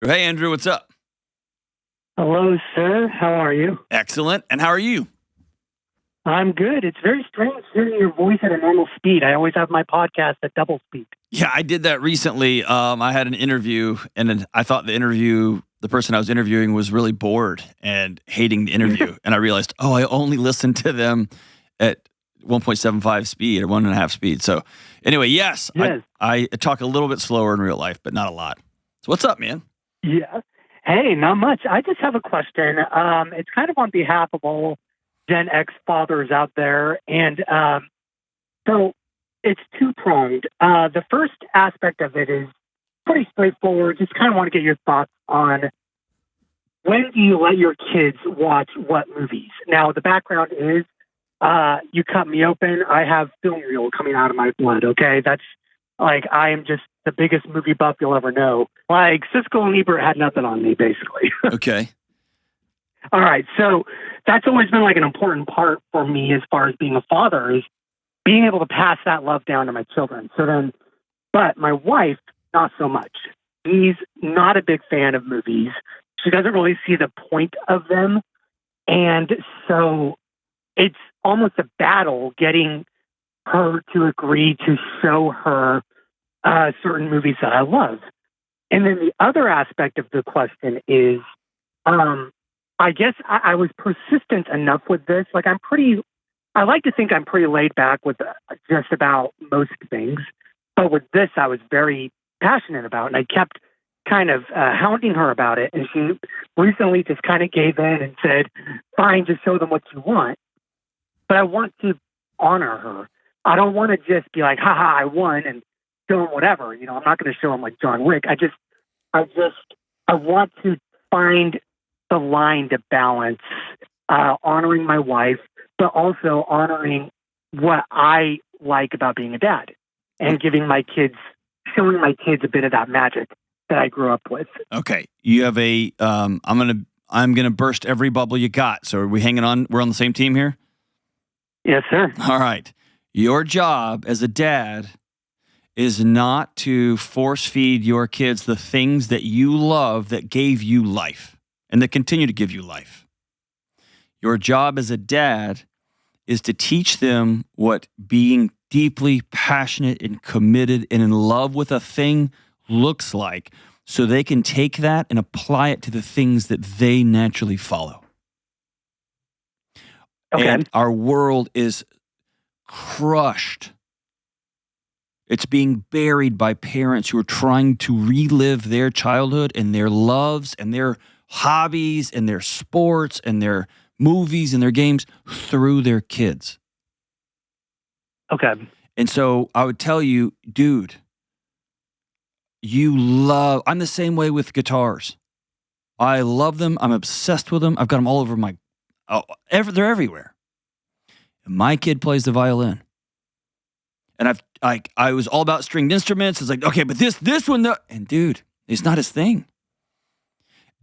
Hey, Andrew, what's up? Hello, sir. How are you? Excellent. And how are you? I'm good. It's very strange hearing your voice at a normal speed. I always have my podcast at double speed. Yeah, I did that recently. I had an interview, and then I thought the person I was interviewing was really bored and hating the interview. And I realized, I only listened to them at 1.75 speed or 1.5 speed. So, anyway, yes, Yes. I talk a little bit slower in real life, but not a lot. So, what's up, man? Yeah. Hey, not much. I just have a question. It's kind of on behalf of all Gen X fathers out there. And so it's two-pronged. The first aspect of it is pretty straightforward. Just kind of want to get your thoughts on when do you let your kids watch what movies? Now, the background is you cut me open. I have film reel coming out of my blood, okay? That's like, I am just the biggest movie buff you'll ever know. Like, Siskel and Ebert had nothing on me, basically. Okay. All right. So that's always been like an important part for me as far as being a father is being able to pass that love down to my children. But my wife, not so much. She's not a big fan of movies. She doesn't really see the point of them. And so it's almost a battle getting her to agree to show her certain movies that I love. And then the other aspect of the question is, I guess I was persistent enough with this. Like, I like to think I'm pretty laid back with just about most things. But with this, I was very passionate about, and I kept kind of hounding her about it. And she recently just kind of gave in and said, fine, just show them what you want. But I want to honor her. I don't want to just be like, haha, I won and show them whatever. I'm not going to show them like John Wick. I want to find the line to balance honoring my wife, but also honoring what I like about being a dad and showing my kids a bit of that magic that I grew up with. Okay. You have I'm gonna burst every bubble you got. So are we hanging on? We're on the same team here? Yes, sir. All right. Your job as a dad is not to force feed your kids the things that you love that gave you life and that continue to give you life. Your job as a dad is to teach them what being deeply passionate and committed and in love with a thing looks like so they can take that and apply it to the things that they naturally follow. Okay. And our world is crushed. It's being buried by parents who are trying to relive their childhood and their loves and their hobbies and their sports and their movies and their games through their kids. Okay. And so I would tell you, dude, I'm the same way with guitars. I love them. I'm obsessed with them. I've got them all over they're everywhere. And my kid plays the violin. And I was all about stringed instruments. It's like, okay, but this one, and dude, it's not his thing.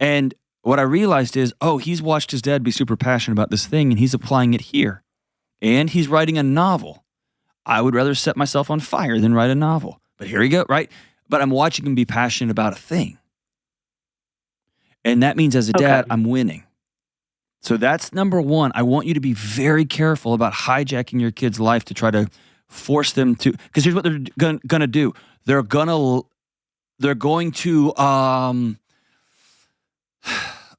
And what I realized is, he's watched his dad be super passionate about this thing, and he's applying it here. And he's writing a novel. I would rather set myself on fire than write a novel. But here you go, right? But I'm watching him be passionate about a thing. And that means as a dad, I'm winning. So that's number one. I want you to be very careful about hijacking your kid's life to try to force them to, because here's what they're going to do. They're going to, I'm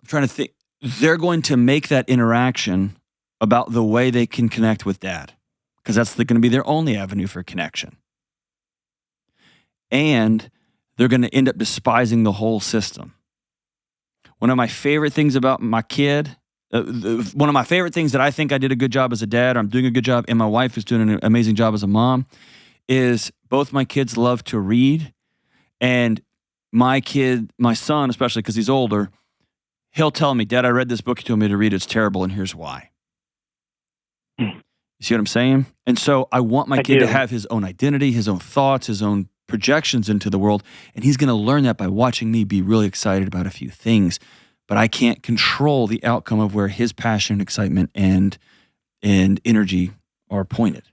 trying to think, they're going to make that interaction about the way they can connect with dad, because that's going to be their only avenue for connection. And they're going to end up despising the whole system. One of my favorite things about my kid, one of my favorite things that I think I did a good job as a dad, or I'm doing a good job, and my wife is doing an amazing job as a mom, is both my kids love to read. And my son, especially because he's older, he'll tell me, Dad, I read this book you told me to read. It's terrible, and here's why. You see what I'm saying? And so I want my kid to have his own identity, his own thoughts, his own projections into the world, and he's going to learn that by watching me be really excited about a few things. But I can't control the outcome of where his passion, excitement, and energy are pointed.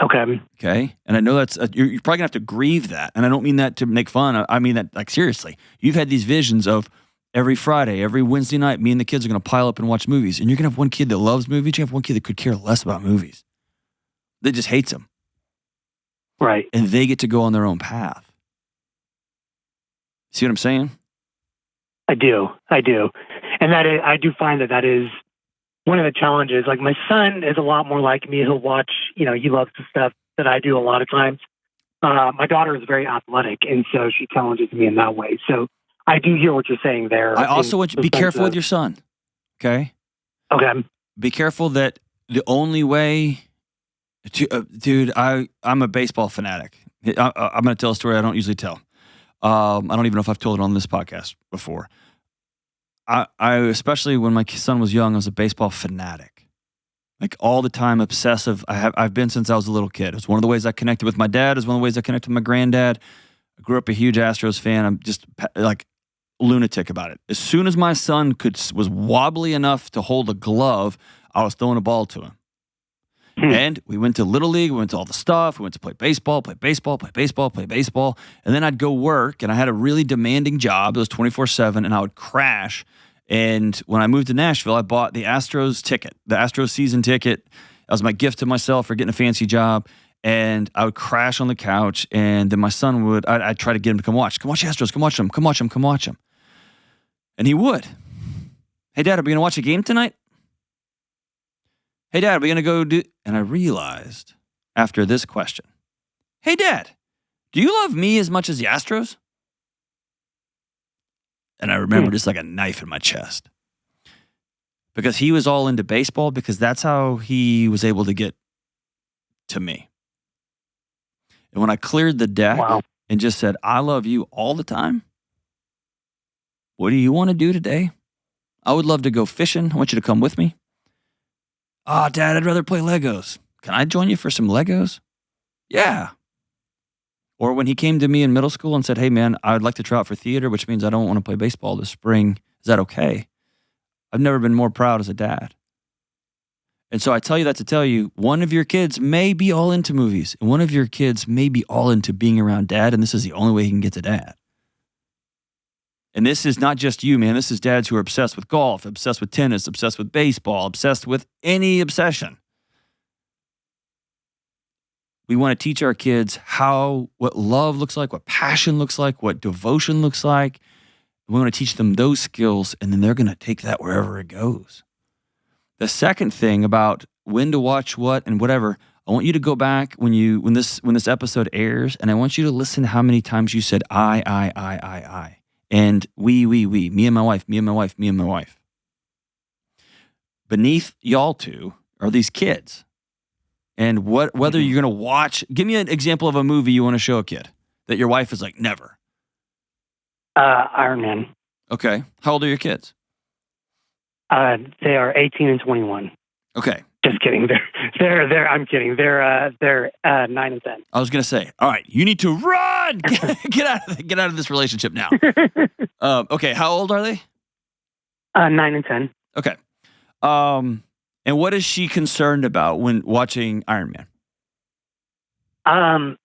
Okay. Okay. And I know that's, you're probably gonna have to grieve that. And I don't mean that to make fun. I mean that like seriously. You've had these visions of every Friday, every Wednesday night, me and the kids are gonna pile up and watch movies. And you're gonna have one kid that loves movies. You have one kid that could care less about movies. That just hates them. Right. And they get to go on their own path. See what I'm saying? I do. And I do find that is one of the challenges. Like my son is a lot more like me. He'll watch, he loves the stuff that I do a lot of times. My daughter is very athletic, and so she challenges me in that way. So I do hear what you're saying there. I also want you to be careful with your son. Okay? Okay. Be careful that the only way dude, I'm a baseball fanatic. I'm going to tell a story I don't usually tell. I don't even know if I've told it on this podcast before. I especially when my son was young, I was a baseball fanatic. Like all the time, obsessive. I've been since I was a little kid. It's one of the ways I connected with my dad. It's one of the ways I connected with my granddad. I grew up a huge Astros fan. I'm just like lunatic about it. As soon as my son was wobbly enough to hold a glove, I was throwing a ball to him. And we went to Little League, we went to all the stuff, we went to play baseball. And then I'd go work, and I had a really demanding job. It was 24/7, and I would crash. And when I moved to Nashville, I bought the Astros ticket, the Astros season ticket. That was my gift to myself for getting a fancy job. And I would crash on the couch, and then my son I'd try to get him to come watch the Astros, come watch them. And he would. Hey, Dad, are we going to watch a game tonight? Hey, Dad, are we going to go do... And I realized after this question, hey, Dad, do you love me as much as the Astros? And I remember just like a knife in my chest. Because he was all into baseball, because that's how he was able to get to me. And when I cleared the deck and just said, I love you all the time. What do you want to do today? I would love to go fishing. I want you to come with me. Oh, Dad, I'd rather play Legos. Can I join you for some Legos? Yeah. Or when he came to me in middle school and said, hey, man, I'd like to try out for theater, which means I don't want to play baseball this spring. Is that okay? I've never been more proud as a dad. And so I tell you that to tell you, one of your kids may be all into movies, and one of your kids may be all into being around Dad, and this is the only way he can get to Dad. And this is not just you, man. This is dads who are obsessed with golf, obsessed with tennis, obsessed with baseball, obsessed with any obsession. We want to teach our kids what love looks like, what passion looks like, what devotion looks like. We want to teach them those skills, and then they're going to take that wherever it goes. The second thing about when to watch what and whatever, I want you to go back when this episode airs, and I want you to listen to how many times you said I. And we, me and my wife. Beneath y'all two are these kids. And whether you're going to watch, give me an example of a movie you want to show a kid that your wife is like, never. Iron Man. Okay. How old are your kids? They are 18 and 21. Okay. Just kidding. I'm kidding. They're 9 and 10. I was going to say, all right, you need to run. Get out of this relationship now. Okay. How old are they? 9 and 10. Okay. And what is she concerned about when watching Iron Man?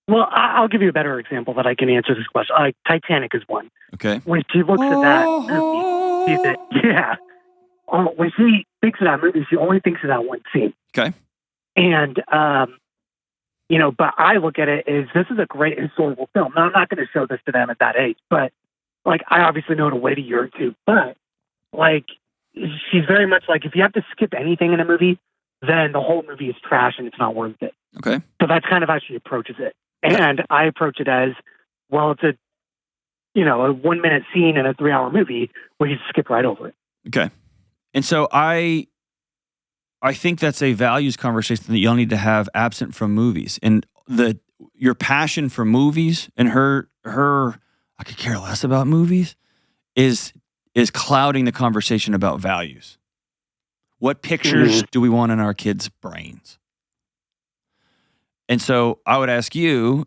Well, I'll give you a better example that I can answer this question. Titanic is one. Okay. When she looks at that movie, when she thinks of that movie, she only thinks of that one scene. Okay. And, but I look at it as this is a great historical film. Now, I'm not going to show this to them at that age, but like, I obviously know to wait a year or two, but like, she's very much like, if you have to skip anything in a movie, then the whole movie is trash and it's not worth it. Okay. So that's kind of how she approaches it. And I approach it as, well, it's a 1-minute scene in a 3-hour movie where you skip right over it. Okay. And so I think that's a values conversation that y'all need to have absent from movies. And your passion for movies and her I could care less about movies is clouding the conversation about values. What pictures do we want in our kids' brains? And so I would ask you,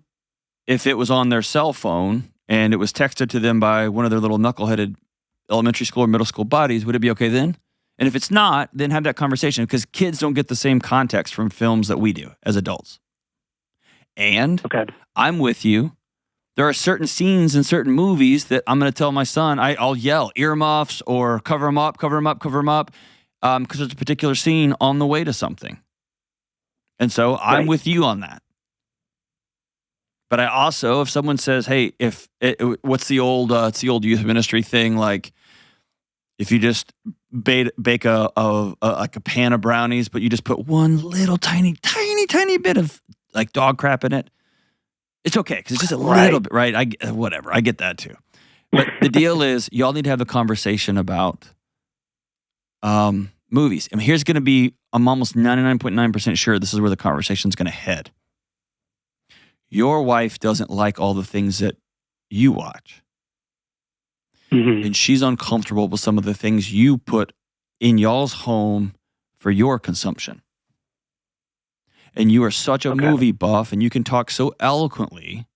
if it was on their cell phone and it was texted to them by one of their little knuckleheaded elementary school or middle school buddies, would it be okay then? And if it's not, then have that conversation because kids don't get the same context from films that we do as adults. And Okay. I'm with you. There are certain scenes in certain movies that I'm going to tell my son, I'll yell earmuffs or cover them up, because there's a particular scene on the way to something. And so I'm with you on that. But I also, if someone says, hey, what's the old youth ministry thing, like if you just bake a pan of brownies, but you just put one little tiny bit of like dog crap in it, it's okay because it's just a little bit, right? Whatever, I get that too. But the deal is, y'all need to have a conversation about movies. I mean, here's going to be, I'm almost 99.9% sure this is where the conversation's going to head. Your wife doesn't like all the things that you watch. Mm-hmm. And she's uncomfortable with some of the things you put in y'all's home for your consumption. And you are such a movie buff, and you can talk so eloquently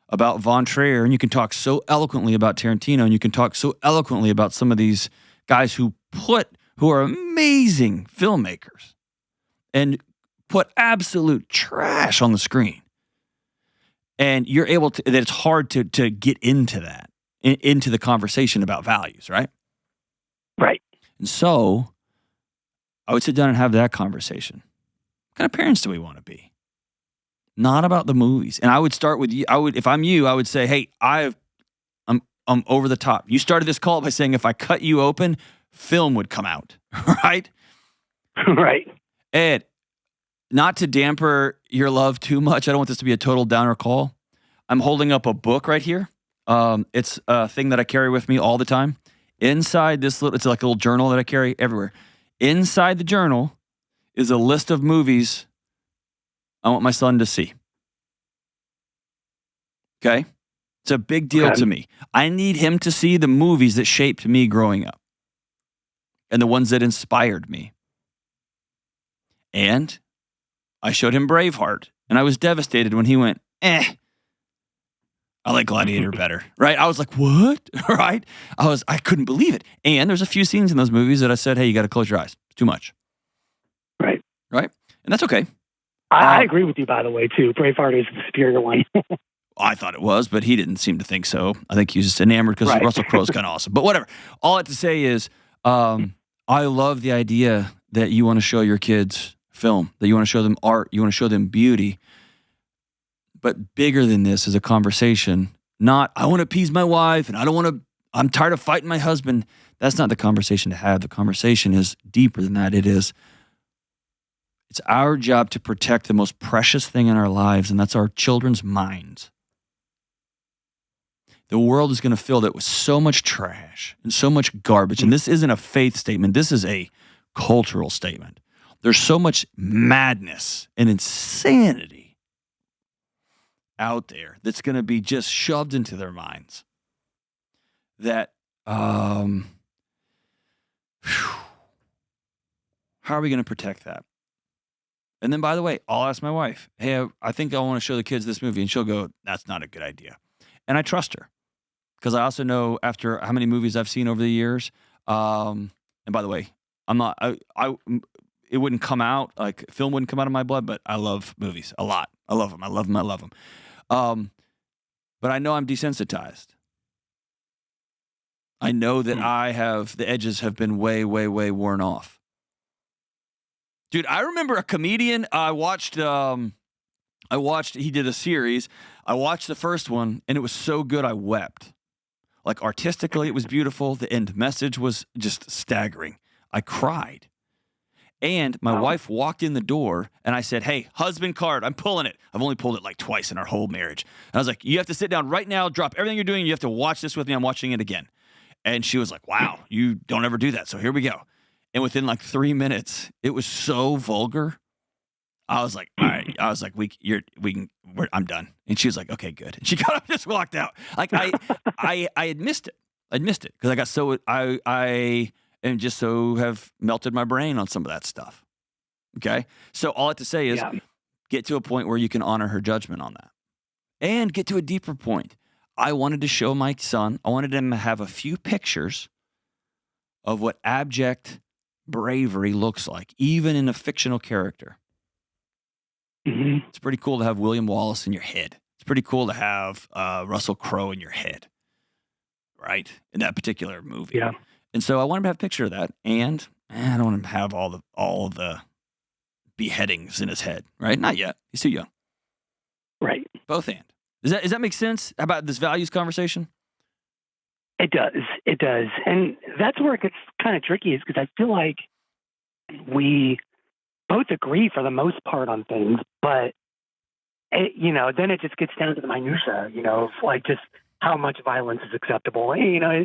about Von Trier, and you can talk so eloquently about Tarantino, and you can talk so eloquently about some of these guys who are amazing filmmakers and put absolute trash on the screen. And you're able to, that it's hard to get into that, into the conversation about values, right? Right. And so I would sit down and have that conversation. What kind of parents do we want to be? Not about the movies. And I would start with you. If I'm you, I would say, hey, I'm over the top. You started this call by saying if I cut you open, film would come out, right? Right. Ed, not to damper your love too much, I don't want this to be a total downer call. I'm holding up a book right here. It's a thing that I carry with me all the time. Inside this it's like a little journal that I carry everywhere. Inside the journal is a list of movies I want my son to see. Okay? It's a big deal to me. I need him to see the movies that shaped me growing up and the ones that inspired me. And I showed him Braveheart, and I was devastated when he went, I like Gladiator better, right? I was like, what? Right? I couldn't believe it. And there's a few scenes in those movies that I said, hey, you got to close your eyes. It's too much. Right? And that's okay. I agree with you, by the way, too. Braveheart is the superior one. I thought it was, but he didn't seem to think so. I think he was just enamored because Russell Crowe's kind of awesome. But whatever. All I have to say is I love the idea that you want to show your kids film, that you want to show them art, you want to show them beauty. But bigger than this is a conversation, not, I want to appease my wife and I'm tired of fighting my husband. That's not the conversation to have. The conversation is deeper than that. It's our job to protect the most precious thing in our lives, and that's our children's minds. The world is going to fill that with so much trash and so much garbage. And this isn't a faith statement. This is a cultural statement. There's so much madness and insanity out there that's going to be just shoved into their minds that, how are we going to protect that? And then, by the way, I'll ask my wife, hey, I think I want to show the kids this movie. And she'll go, that's not a good idea. And I trust her because I also know after how many movies I've seen over the years. And by the way, I'm not, it wouldn't come out, like film wouldn't come out of my blood, but I love movies a lot. I love them. But I know I'm desensitized. I know that the edges have been way, way, way worn off. Dude, I remember a comedian I watched, he did a series. I watched the first one, and it was so good I wept. Like, artistically, it was beautiful. The end message was just staggering. I cried. And my wife walked in the door, and I said, hey, husband card, I'm pulling it. I've only pulled it like twice in our whole marriage. And I was like, you have to sit down right now, drop everything you're doing, you have to watch this with me. I'm watching it again. And she was like, wow, you don't ever do that. So here we go. And within like 3 minutes, it was so vulgar. I was like, all right. I was like, I'm done. And she was like, okay, good. And she got up and just walked out. Like I had missed it. I'd missed it because I got so, I am just so have melted my brain on some of that stuff. Okay. So all I have to say is get to a point where you can honor her judgment on that and get to a deeper point. I wanted to show my son, I wanted him to have a few pictures of what abject bravery looks like, even in a fictional character. Mm-hmm. It's pretty cool to have William Wallace in your head. It's pretty cool to have Russell Crowe in your head, right? In that particular movie. Yeah. And so I want him to have a picture of that, and I don't want him to have all of the beheadings in his head, right? Not yet. He's too young. Right. Both and. Does that make sense about this values conversation? It does. It does. And that's where it gets kind of tricky, is because I feel like we both agree for the most part on things, but then it just gets down to the minutia, of like just how much violence is acceptable.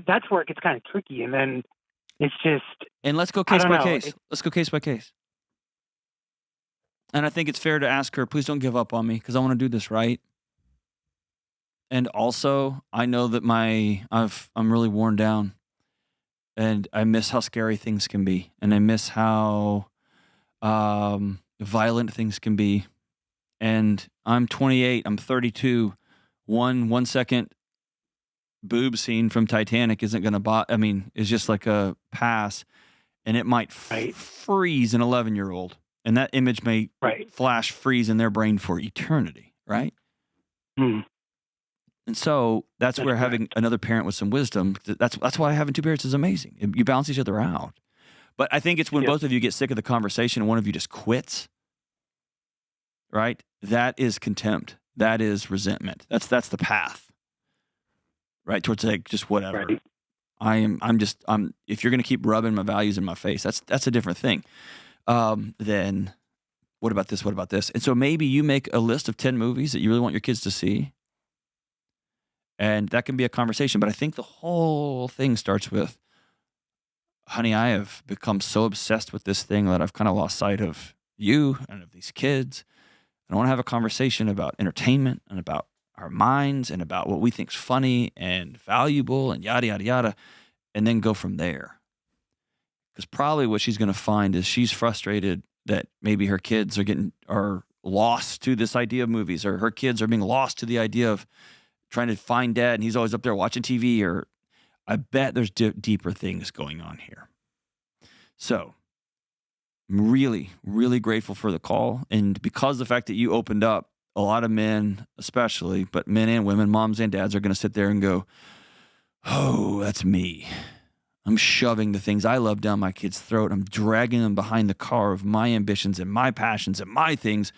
That's where it gets kind of tricky. And then it's just. And let's go case by case. Let's go case by case. And I think it's fair to ask her, please don't give up on me, because I want to do this right. And also, I know that I'm really worn down, and I miss how scary things can be, and I miss how violent things can be. And I'm 28. I'm 32. One second boob scene from Titanic isn't going to it's just like a pass, and it might freeze an 11-year-old, and that image may flash freeze in their brain for eternity, right? Hmm. And so that's where having another parent with some wisdom, that's why having two parents is amazing. You balance each other out. But I think it's when both of you get sick of the conversation and one of you just quits, right? That is contempt. That is resentment. That's the path, right? Towards like just whatever. Right. If you're going to keep rubbing my values in my face, that's a different thing. Then what about this? What about this? And so maybe you make a list of 10 movies that you really want your kids to see. And that can be a conversation. But I think the whole thing starts with, honey, I have become so obsessed with this thing that I've kind of lost sight of you and of these kids. And I want to have a conversation about entertainment and about our minds and about what we think is funny and valuable and yada, yada, yada, and then go from there. Because probably what she's going to find is she's frustrated that maybe her kids are lost to this idea of movies, or her kids are being lost to the idea of trying to find dad, and he's always up there watching TV, or I bet there's deeper things going on here. So I'm really, really grateful for the call. And because of the fact that you opened up, a lot of men especially, but men and women, moms and dads, are going to sit there and go, oh, that's me. I'm shoving the things I love down my kid's throat. I'm dragging them behind the car of my ambitions and my passions and my things.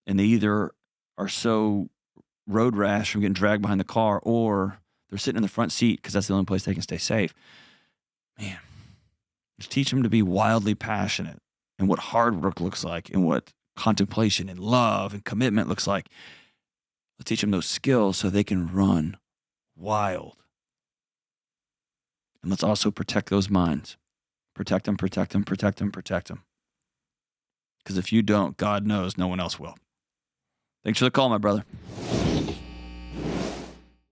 And they either are so road rash from getting dragged behind the car, or they're sitting in the front seat because that's the only place they can stay safe. Man, just teach them to be wildly passionate and what hard work looks like and what contemplation and love and commitment looks like. Let's teach them those skills so they can run wild. And let's also protect those minds. Protect them, protect them, protect them, protect them. Because if you don't, God knows no one else will. Thanks for the call, my brother.